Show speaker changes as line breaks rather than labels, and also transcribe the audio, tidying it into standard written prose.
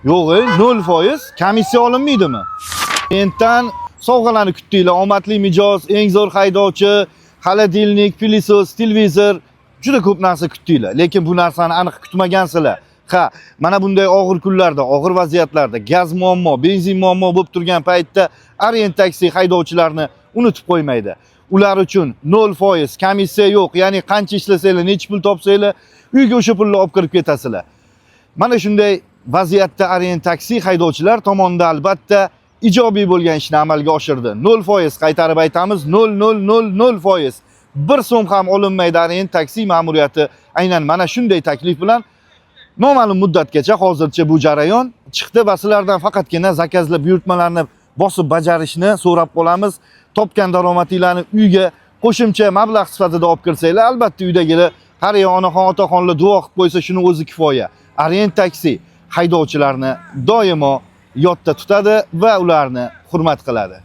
Yo'q, 0% komissiya olinmaydimi? Mendan sovg'alarni kutdinglar. Omadli mijoz, eng zo'r haydovchi, xolodilnik, pilisos, televizor, juda ko'p narsa kutdinglar. Lekin bu narsani aniq kutmagansizlar. Ha, mana bunday og'ir kunlarda, og'ir vaziyatlarda, gaz muammo, benzin muammo bo'lib turgan paytda Orient taksi haydovchilarni unutib qo'ymaydi. Ular uchun 0% komissiya yo'q. Ya'ni qancha ishlasanglar, necha pul topsanglar, uyga o'sha pulni olib kirib ketasizlar. Mana shunday vaziyatda Orient taksi haydovchilar tomonidan albatta ijobiy bo'lgan ishni amalga oshirdi. 0% qaytarib aytamiz, 0,000%. 1 so'm ham olinmaydi Orient taksi ma'muriyati. Aynan mana shunday taklif bilan noma'lum muddatgacha hozircha bu jarayon chiqdi va sizlardan faqatgina zakazlar buyurtmalarni bosib bajarishni so'rab qolamiz. Topgan daromadinglarni uyga qo'shimcha mablag' sifatida olib kirsanglar, albatta uydagilar har onaxon otaxonlar duo qilib qo'ysa shuni o'zi kifoya. Orient taksi haydovchilarni doimo yodda tutadi va ularni hurmat qiladi.